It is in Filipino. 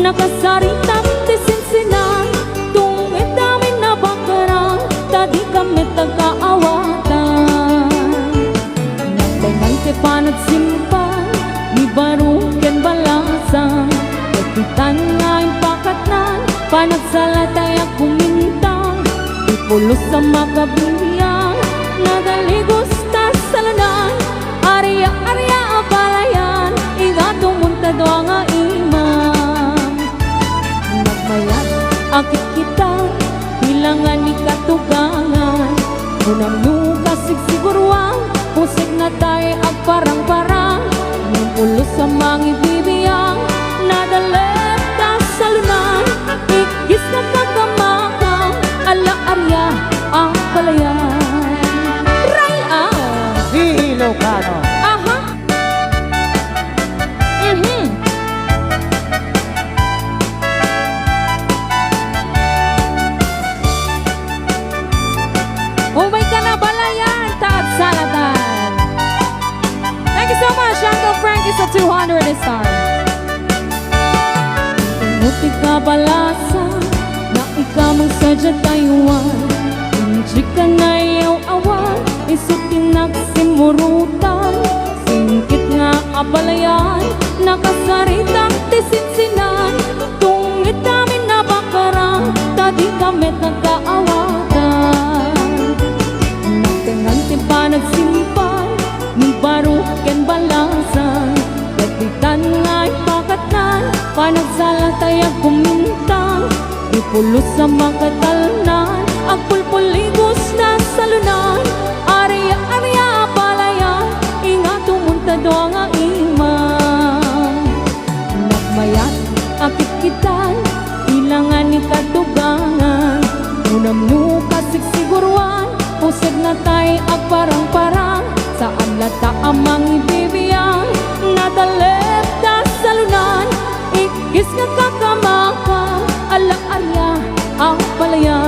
Nakasaritam ti sinsinan, tungit namin na bakara, tadi kami tagkaawatan. Nagdaingan ti panagsimpan, ni baruken balasan, kapitan nga yung pakatnan, panagsalatay ang kumintang, ipulos sa makabiyang, nagaligos ta sa lanan, arya-arya abalayan, igatong muntado nga imam. Nagmayat akit kita, hilangan ni katugangan, unang nukasig siguruang, pusik na tayo ag parang-parang, nupulos sa mga ibibiyang, nadalet ka sa lunan, ikis na kagamakang, ala-arya ang palayan. Right out! Ilocano. Aha! Umay ka na balayan, taat salatan. Thank you so much, Uncle Frankie sa 200 star. Inuti ka balasa, na ikaw mong sadya tayuan. Hindi ka na iyaw awan, isutin nagsimurutan. Singkit nga abalayan, nakasaritang tisinsinan. Tungit namin na bakara, tadi kami nagkaawatan. Nagtingan ti panagsimpan, ni baruken balasan. Kapitan nga'y pakatnan, panagsalatay ang kumintang. Ipulos sa makatalnan, ang pulpuligos na salunan. Arya-arya palayan, ingato muntado nga imam. Nagmayat akit kitan, ilangan ni katugangan. Unam nukasig siguruan, pusig na tayo ag parang-parang. Saan lata amang ibibiyang, nadalep na salunan. Ikis nga kakamakang, ala-arya ang palayan.